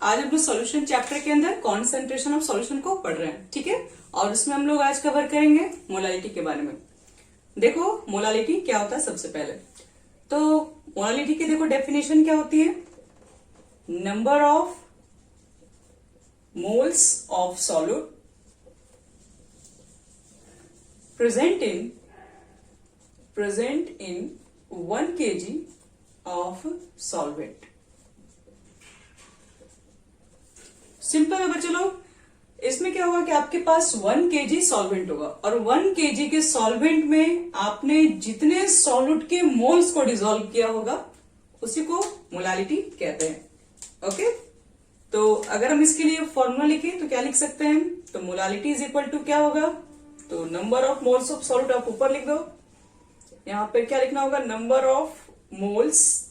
आज हम लोग सॉल्यूशन चैप्टर के अंदर कॉन्सेंट्रेशन ऑफ सॉल्यूशन को पढ़ रहे हैं, ठीक है। और उसमें हम लोग आज कवर करेंगे मोलालिटी के बारे में। देखो मोलालिटी क्या होता है सबसे पहले तो मोलालिटी की देखो डेफिनेशन क्या होती है, number of moles of solute present in 1 kg of solvent. Simple है बच्चे लोग, इसमें क्या होगा कि आपके पास 1 kg सॉल्वेंट होगा और 1 kg के सॉल्वेंट में आपने जितने सॉल्यूट के मोल्स को डिसॉल्व किया होगा उसी को मोलालिटी कहते हैं। ओके, तो अगर हम इसके लिए फॉर्मूला लिखें तो क्या लिख सकते हैं, तो मोलालिटी इज इक्वल टू क्या होगा, तो number of moles of solute आप ऊपर लिख दो, यहां पर क्या लिखना होगा, number of moles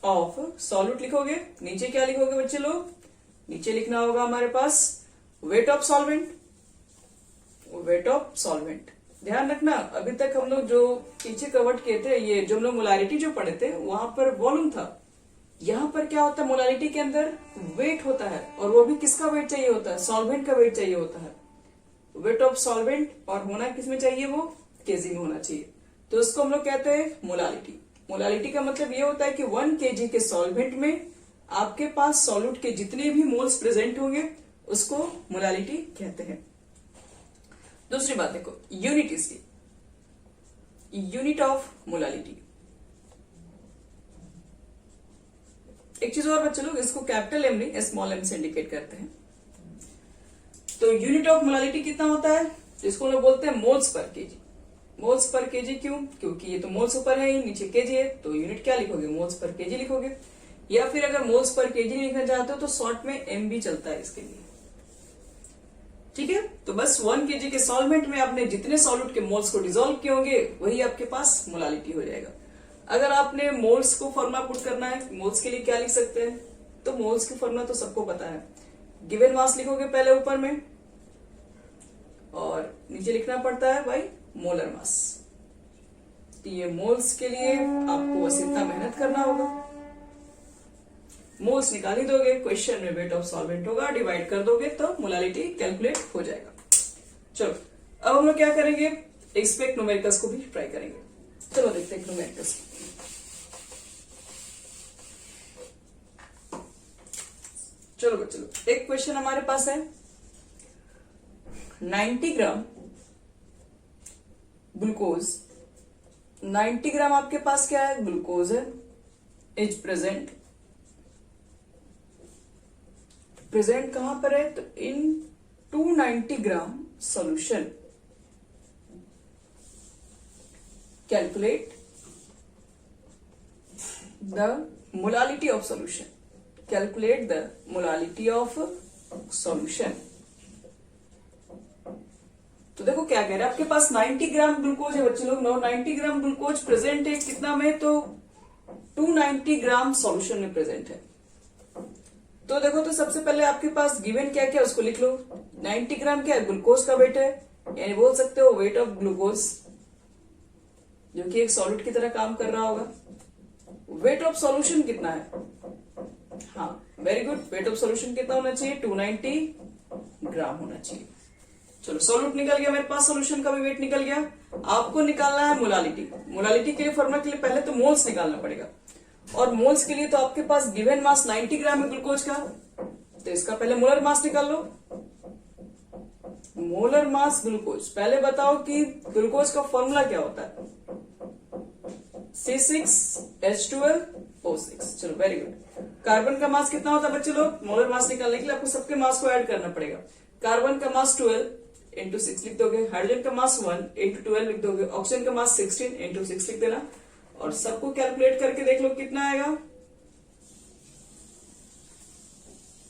of solute लिखोगे, नीचे क्या लिखोगे बच्चे लोग, नीचे लिखना होगा हमारे पास weight of solvent. Weight of solvent ध्यान रखना, अभी तक हम लोग जो पीछे कवर किए थे, ये जो हम लोग मोलालिटी जो पढ़े थे वहां पर वॉल्यूम था, यहां पर क्या होता है मोलालिटी के अंदर वेट होता है, और वो भी किसका वेट चाहिए होता है, सॉल्वेंट का वेट चाहिए होता है। वेट ऑफ सॉल्वेंट और होना किसमें चाहिए, वो केजी में होना चाहिए, तो उसको हम लोग कहते हैं मोलालिटी। मोलालिटी का मतलब ये होता है कि 1 kg के सॉल्वेंट में आपके पास सॉल्यूट के जितने भी मोल्स प्रेजेंट होंगे उसको मोलालिटी कहते हैं। दूसरी बात देखो, यूनिट इसकी, यूनिट ऑफ मोलालिटी। एक चीज और बच्चे लोग, इसको कैपिटल एम नहीं स्मॉल एम से इंडिकेट करते हैं। तो यूनिट ऑफ मोलालिटी कितना होता है, इसको लोग बोलते हैं moles per KG. Moles per KG क्यों, क्योंकि ये तो मोल्स ऊपर है, नीचे केजी है, तो यूनिट क्या लिखोगे, मोल्स पर केजी लिखोगे। या फिर अगर मोल्स पर केजी नहीं लिखना चाहते हो तो शॉर्ट में एम भी चलता है इसके लिए, ठीक है। तो बस 1 kg के सॉल्वेंट में आपने जितने सॉल्यूट के मोल्स को डिसॉल्व किए होंगे वही आपके पास मोलालिटी हो जाएगा। अगर आपने मोल्स को फॉर्मूला पुट करना है, मोल्स के लिए क्या लिख सकते हैं, तो मोल्स की फॉर्मूला तो सबको पता है, गिवन मास लिखोगे पहले ऊपर में और नीचे लिखना पड़ता है भाई मोलर मास। तो ये मोल्स के लिए आपको बस इतना मेहनत करना होगा, मोल्स निकाल ही दोगे, क्वेश्चन में वेट ऑफ सॉल्वेंट होगा, डिवाइड कर दोगे तो मोलालिटी कैलकुलेट हो जाएगा। चलो अब हम लोग क्या करेंगे, एक्सपेक्ट न्यूमेरिकल्स को भी ट्राई करेंगे। चलो देखते हैं न्यूमेरिकल्स। चलो बच्चों, एक क्वेश्चन हमारे पास है, 90 ग्राम ग्लूकोज, 90 ग्राम आपके पास क्या है, ग्लूकोज है, इज प्रेजेंट कहां पर है, तो in 290 gram solution. Calculate the molality of solution, calculate the molality of solution. तो देखो क्या कह रहे हैं, आपके पास 90 ग्राम ग्लूकोज है बच्चे लोग, 90 ग्राम ग्लूकोज प्रेजेंट है कितना में, तो 290 ग्राम सॉल्यूशन में प्रेजेंट है। तो देखो, तो सबसे पहले आपके पास गिवन क्या क्या उसको लिख लो। 90 ग्राम क्या है, ग्लूकोज का वेट है, यानी बोल सकते हो वेट ऑफ ग्लूकोज, जो कि एक सॉल्यूट की तरह काम कर रहा होगा। वेट ऑफ सॉल्यूशन कितना है, हाँ very good, wait of solution कितना होना चाहिए, 290 ग्राम होना चाहिए। चलो सॉल्यूट निकल गया मेरे पास, सॉल्यूशन का भी वेट निकल गया। आपको निकालना है मोलालिटी। मोलालिटी के लिए फॉर्मूला के लिए पहले तो मोल्स निकालना पड़ेगा, और मोल्स के लिए तो आपके पास गिवन मास 90 ग्राम है ग्लूकोज का, तो इसका पहले मोलर मास निकाल लो। मोलर मास ग्लूकोज, पहले बताओ कि ग्लूकोज का फॉर्मूला क्या होता है, C6H12O6। चलो वेरी गुड। कार्बन का मास कितना होता है बच्चे लोग, मोलर मास निकालने के लिए आपको सबके मास को ऐड करना पड़ेगा। कार्बन का मास 12 इंटू 6 लिख दोगे, हाइड्रोजन का मास 1 इंटू 12 लिख दोगे, ऑक्सीजन का मास 16 इंटू 6 लिख देना, और सबको कैलकुलेट करके देख लो कितना आएगा।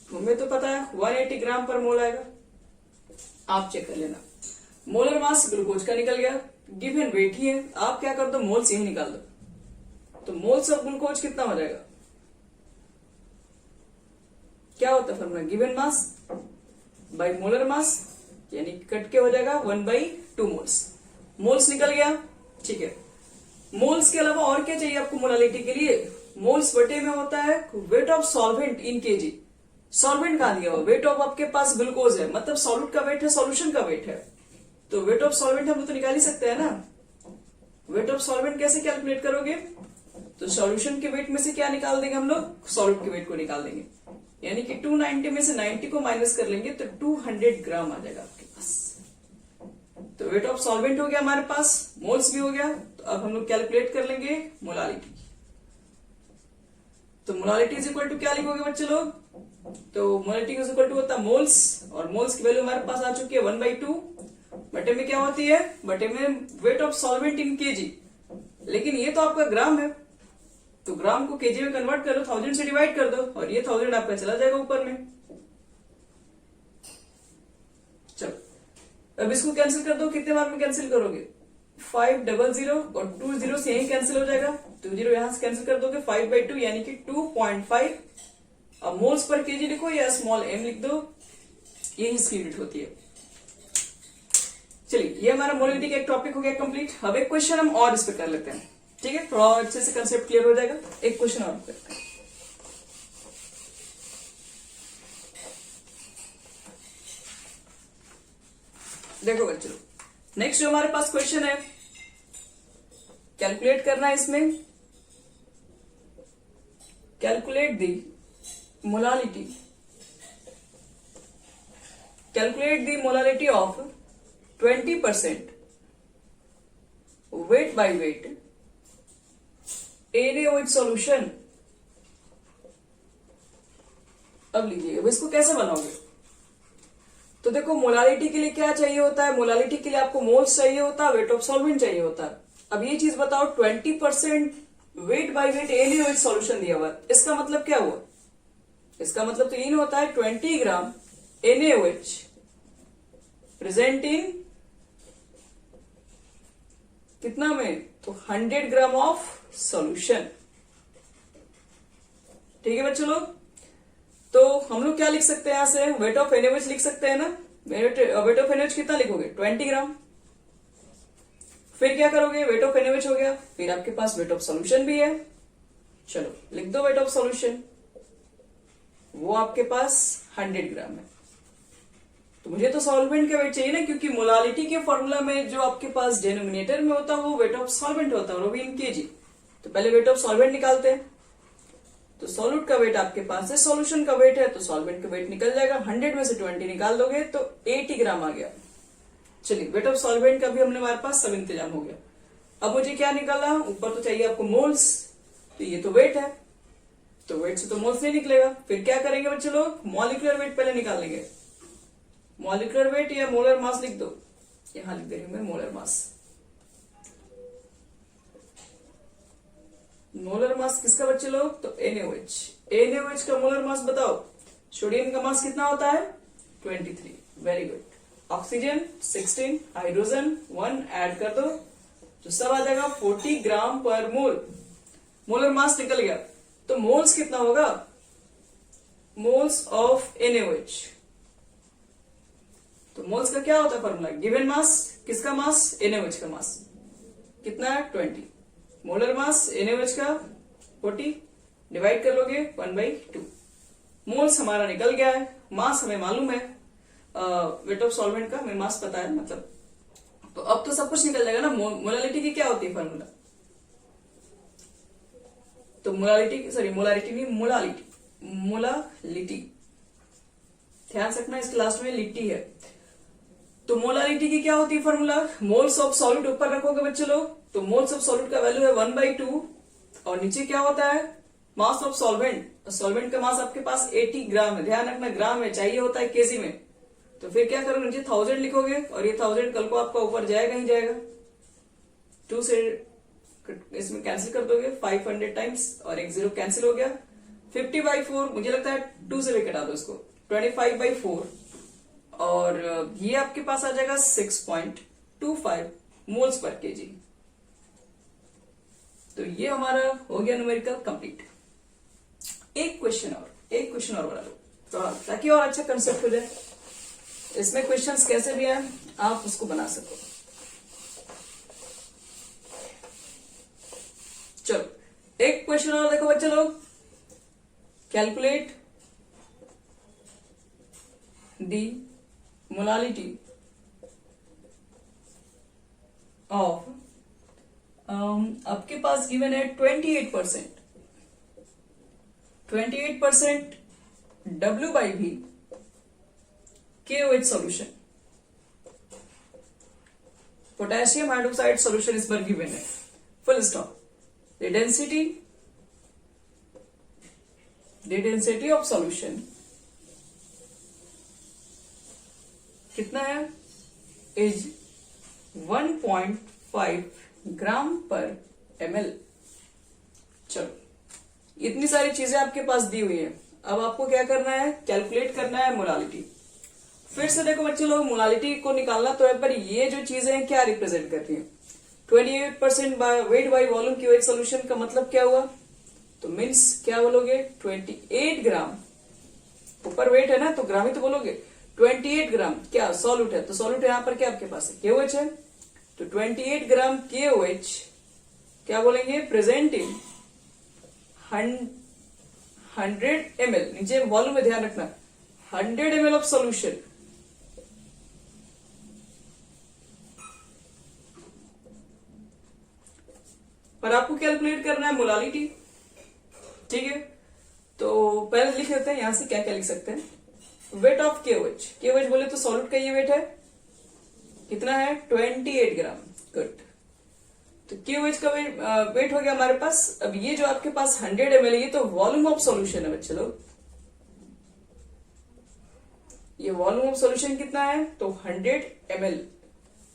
तुम्हें तो पता है 180 ग्राम पर मोल आएगा, आप चेक कर लेना। मोलर मास ग्लूकोज का निकल गया, गिवन वेट ही है, आप क्या कर दो मोल्स यही निकाल दो, तो मोल्स ऑफ ग्लूकोज कितना हो जाएगा, क्या होता है formula, given mass by molar mass, यानी कट के हो जाएगा 1/2 मोल्स। मोल्स निकल गया, ठीक है। मोल्स के अलावा और क्या चाहिए आपको मोलालिटी के लिए, मोल्स बटे में होता है wait of solvent in KG. Solvent कहाँ दिया हुआ, वेट ऑफ आपके पास ग्लूकोज है, मतलब सॉल्यूट का वेट है, सॉल्यूशन का वेट है, तो वेट ऑफ सॉल्वेंट हम लोग तो निकाल ही सकते हैं ना। वेट ऑफ सॉल्वेंट कैसे कैलकुलेट करोगे, तो सॉल्यूशन के वेट में से क्या निकाल देंगे हम लोग, सॉल्यूट के वेट को निकाल देंगे, यानी कि 290 में से 90 को माइनस कर लेंगे तो 200 ग्राम आ जाएगा आपके पास। तो वेट ऑफ सॉल्वेंट हो गया हमारे पास, मोल्स भी हो गया, तो अब हम लोग कैलकुलेट कर लेंगे मोलालिटी। तो मोलालिटी इज इक्वल टू क्या लिखोगे बच्चे लोग, तो मोलालिटी इज इक्वल टू होता है मोल्स, और मोल्स की वैल्यू हमारे पास आ चुकी है 1/2, बटे में क्या होती है, बटे में wait of solvent in KG, लेकिन ये तो आपका ग्राम है, तो ग्राम को केजी में कन्वर्ट करो, 1000 से डिवाइड कर दो, और ये 1000 आपका चला जाएगा ऊपर में। चलो अब इसको कैंसिल कर दो, कितने बार में कैंसिल करोगे, 500 और 20 से यही कैंसिल हो जाएगा, 20 यहां से कैंसिल कर दोगे, 5/2 यानी कि 2.5। अब मोल्स पर केजी लिखो या स्मॉल m लिख दो, यही इसकी यूनिट होती है। चलिए ये हमारा मोलिटी का एक टॉपिक हो गया कंप्लीट। अब एक क्वेश्चन हम और इस पे कर लेते हैं, ठीक है, थोड़ा अच्छे से कंसेप्ट क्लियर हो जाएगा। एक क्वेश्चन और करते हैं। देखो बच्चों, नेक्स्ट जो हमारे पास क्वेश्चन है, कैलकुलेट करना है इसमें, calculate the molality, calculate the molality of 20% weight by weight NaOH solution. अब लीजिए, अब इसको कैसे बनाओगे, तो देखो मोलालिटी के लिए क्या चाहिए होता है, मोलालिटी के लिए आपको मोल्स चाहिए होता है, वेट ऑफ सॉल्वेंट चाहिए होता है। अब ये चीज बताओ, 20% weight by weight NaOH solution दिया हुआ है, इसका मतलब क्या हुआ, इसका मतलब तो इन होता है 20 ग्राम NaOH प्रेजेंट इन कितना में, तो 100 ग्राम ऑफ सॉल्यूशन। ठीक है बच्चों लोग, तो हम लोग क्या लिख सकते हैं, यहां से वेट ऑफ NaOH लिख सकते हैं ना, वेट ऑफ NaOH कितना लिखोगे, 20 ग्राम। फिर क्या करोगे, वेट ऑफ NaOH हो गया, फिर आपके पास वेट ऑफ सॉल्यूशन भी है, चलो लिख दो वेट ऑफ सॉल्यूशन, वो आपके पास 100 ग्राम है। तो मुझे तो सॉल्वेंट का वेट चाहिए ना, क्योंकि मोलालिटी के फॉर्मूला में जो आपके पास डिनोमिनेटर में होता है वो वेट ऑफ सॉल्वेंट होता है, वो भी इन केजी। तो पहले वेट ऑफ सॉल्वेंट निकालते हैं, तो सॉल्यूट का वेट आपके पास है, सॉल्यूशन का वेट है, तो सॉल्वेंट का वेट निकल जाएगा, 100 में से 20 निकाल दोगे तो 80 ग्राम आ गया। चलिए वेट ऑफ सॉल्वेंट का भी हमने हमारे पास सब इंतजाम हो गया। अब मुझे क्या निकालना, ऊपर तो चाहिए आपको मोल्स, तो ये तो वेट है, तो वेट से तो मोल्स नहीं निकलेगा, फिर क्या करेंगे बच्चे लोग, मॉलिक्यूलर वेट पहले निकाल लेंगे। मॉलिक्यूलर वेट या मोलर मास लिख दो, यहां लिख दे रही हूं मैं मोलर मास। मोलर मास किसका बच्चे लोग, तो NaOH। NaOH का मोलर मास बताओ, सोडियम का मास कितना होता है, 23, very good. Oxygen 16, hydrogen 1 add कर दो, तो सब आ जाएगा 40 ग्राम पर मोल। मोलर मास निकल गया, तो मोल्स कितना होगा, मोल्स ऑफ NaOH। तो मोल्स का क्या होता है फॉर्मूला, गिवन मास, किसका मास, NaOH का मास कितना है 20, मोलर मास NaOH का 40, डिवाइड कर लोगे 1/2। मोल्स हमारा निकल गया है, मास हमें मालूम है, वेट ऑफ सॉल्वेंट का हमें मास पता है, मतलब तो अब तो सब कुछ निकल जाएगा ना। मोलालिटी की क्या होती है फॉर्मूला, तो मोलालिटी, सॉरी मोलारिटी नहीं, मोलालिटी, मोलालिटी ध्यान रखना, इसके लास्ट में लिट्टी है। तो मोलालिटी की क्या होती है फॉर्मूला, मोल्स ऑफ सॉल्यूट ऊपर रखोगे बच्चे लोग, तो मोल्स ऑफ सॉल्यूट का वैल्यू है 1/2, और नीचे क्या होता है, मास ऑफ सॉल्वेंट। सॉल्वेंट का मास आपके पास 80 ग्राम है, ध्यान रखना ग्राम में, चाहिए होता है केजी में। तो फिर क्या करोगे, नीचे 1000 लिखोगे, और ये 1000 कल को आपका ऊपर जाएगा ही जाएगा, 2 से इसमें कैंसिल कर दोगे 500 टाइम्स, और एक 0 कैंसिल हो गया, 50/4, मुझे लगता है 2 से भी कटा दो इसको, 25/4, और ये आपके पास आ जाएगा 6.25 मोल्स पर केजी। तो ये हमारा हो गया न्यूमेरिकल कंप्लीट। एक क्वेश्चन और बना लो, तो ताकि और अच्छा कंसेप्ट हो जाए। इसमें क्वेश्चंस कैसे भी आए आप उसको बना सको। चलो एक क्वेश्चन और देखो बच्चे लोग, कैलकुलेट दी मोलालिटी ऑफ आपके पास गिवन है 28%, 28% W/V KOH solution, potassium hydroxide solution इस पर गिवन है, full stop. The density of solution कितना है, इज 1.5 ग्राम पर ml। चलो, इतनी सारी चीजें आपके पास दी हुई है। अब आपको क्या करना है, कैलकुलेट करना है मोलालिटी। फिर से देखो बच्चे लोग, मोलालिटी को निकालना तो है, पर ये जो चीजें हैं क्या रिप्रेजेंट करती हैं। 28% वेट बाई वॉल्यूम की वेट सोल्यूशन का मतलब क्या हुआ, तो मीन्स क्या बोलोगे, 28 ग्राम, ऊपर वेट है ना तो ग्राम ही तो बोलोगे। 28 ग्राम क्या सॉल्यूट है, तो सॉल्यूट यहां पर क्या आपके पास है, KOH है, तो 28 ग्राम KOH क्या बोलेंगे, प्रेजेंट इन 100 ml, नीचे वॉल्यूम में ध्यान रखना, 100 ml ऑफ सॉल्यूशन। पर आपको कैलकुलेट करना है मोलालिटी, ठीक है। तो पहले लिख लेते हैं यहां से क्या क्या लिख सकते हैं। वेट ऑफ KOH, KOH बोले तो सॉल्यूट का ये वेट है, कितना है, 28 ग्राम। गुड, तो KOH का वेट हो गया हमारे पास। अब ये जो आपके पास 100 ml, ये तो वॉल्यूम ऑफ सॉल्यूशन है बच्चे लोग, ये वॉल्यूम ऑफ सॉल्यूशन कितना है, तो 100 ml।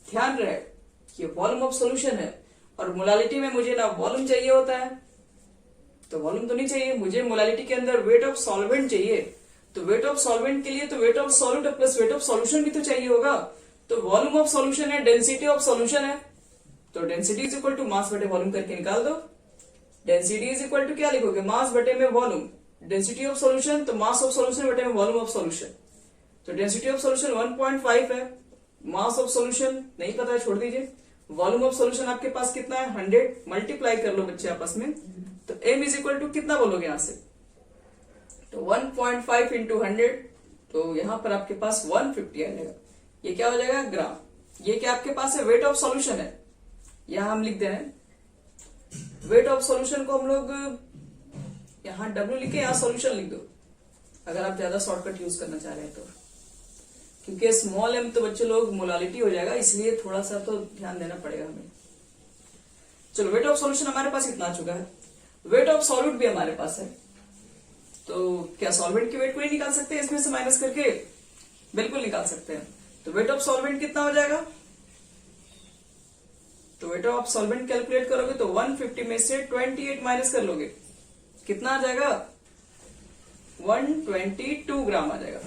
ध्यान रहे ये वॉल्यूम ऑफ सॉल्यूशन है, और मोलालिटी में मुझे ना वॉल्यूम चाहिए होता है, तो वॉल्यूम तो नहीं चाहिए मुझे, मोलालिटी के अंदर वेट ऑफ सॉल्वेंट चाहिए। तो वेट ऑफ सॉल्वेंट के लिए तो weight of solute plus weight of solution भी तो चाहिए होगा। तो वॉल्यूम ऑफ सॉल्यूशन है, डेंसिटी ऑफ सॉल्यूशन है, तो density is equal to mass बटे वॉल्यूम करके निकाल दो। डेंसिटी इज इक्वल टू क्या लिखोगे, मास बटे में वॉल्यूम। डेंसिटी ऑफ सॉल्यूशन तो मास ऑफ सॉल्यूशन बटे में वॉल्यूम ऑफ सॉल्यूशन। तो डेंसिटी ऑफ सॉल्यूशन 1.5 है, मास ऑफ सॉल्यूशन नहीं पता है, छोड़ दीजिए। वॉल्यूम ऑफ सॉल्यूशन आपके पास कितना है, 100, मल्टीप्लाई कर लो बच्चे आपस में। तो m इज इक्वल टू कितना बोलोगे यहां से, तो 1.5 इंटू 100, तो यहां पर आपके पास 150 आ जाएगा। ये क्या हो जाएगा, ग्राम। ये क्या आपके पास है, वेट ऑफ सॉल्यूशन है। यहां हम लिख दे रहे हैं वेट ऑफ सॉल्यूशन को, हम लोग यहां W लिखे, यहां सॉल्यूशन लिख दो, अगर आप ज्यादा शॉर्टकट यूज करना चाह रहे हैं तो। क्योंकि स्मॉल m तो बच्चे लोग मोलालिटी हो जाएगा, इसलिए थोड़ा सा तो ध्यान देना पड़ेगा हमें। चलो, वेट ऑफ सॉल्यूशन हमारे पास इतना आ चुका है। वेट ऑफ सॉल्यूट भी हमारे पास है, तो क्या सॉल्वेंट की वेट को नहीं निकाल सकते इसमें से माइनस करके, बिल्कुल निकाल सकते हैं। तो वेट ऑफ सॉल्वेंट कितना हो जाएगा, तो वेट ऑफ सॉल्वेंट कैलकुलेट करोगे तो 150 में से 28 माइनस कर लोगे, कितना आ जाएगा, 122 ग्राम आ जाएगा।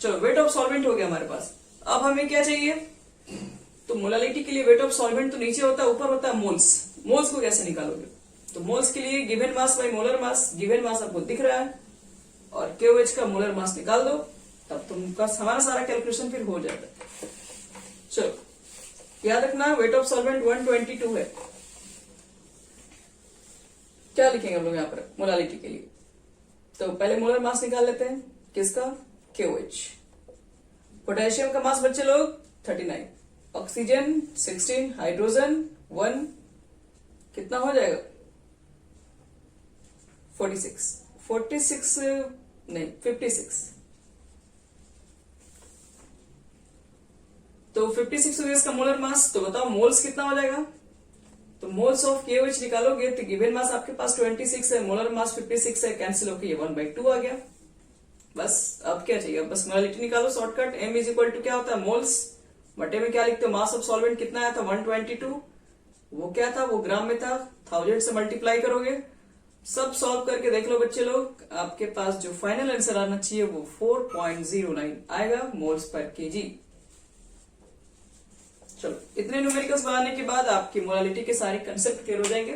चलो, वेट ऑफ सॉल्वेंट हो गया हमारे पास। अब हमें क्या चाहिए, तो मोलालिटी के लिए वेट ऑफ सॉल्वेंट तो नीचे होता है, ऊपर होता है मोल्स। मोल्स को कैसे निकालोगे, तो मोल्स के लिए given mass by molar mass, given mass आपको दिख रहा है, और KOH का मोलर मास निकाल दो, तब तुमका हमारा सारा कैलकुलेशन फिर हो जाएगा। चलो, याद रखना वेट ऑफ सॉल्वेंट 122 है। क्या लिखेंगे हम लोग यहाँ पर मोलालिटी के लिए, तो पहले मोलर मास निकाल लेते हैं, किसका, KOH। पोटेशियम का मास बच्चे लोग 39, ऑक्सीजन 16, हाइड्रोजन 1, कितना हो जाएगा, 46 नहीं 56। तो 56 हो गया इसका मोलर मास। तो बताओ मोल्स कितना हो जाएगा, तो मोल्स ऑफ KOH निकालोगे तो गिवन मास आपके पास 26 है, मोलर मास 56 है, कैंसिल होकर ये 1/2 आ गया। बस अब क्या चाहिए, बस मोलालिटी निकालो shortcut. m is equal to क्या होता है, मोल्स बटे में क्या लिखते हो, मास ऑफ सॉल्वेंट कितना आया था, 122, वो क्या था, वो ग्राम में था, 1000 से मल्टीप्लाई करोगे। सब सॉल्व करके देख लो बच्चे लोग, आपके पास जो फाइनल आंसर आना चाहिए वो 4.09 आएगा मोल्स पर केजी। चलो, इतने न्यूमेरिकल्स बनाने के बाद आपकी मोलालिटी के सारे कंसेप्ट क्लियर हो जाएंगे।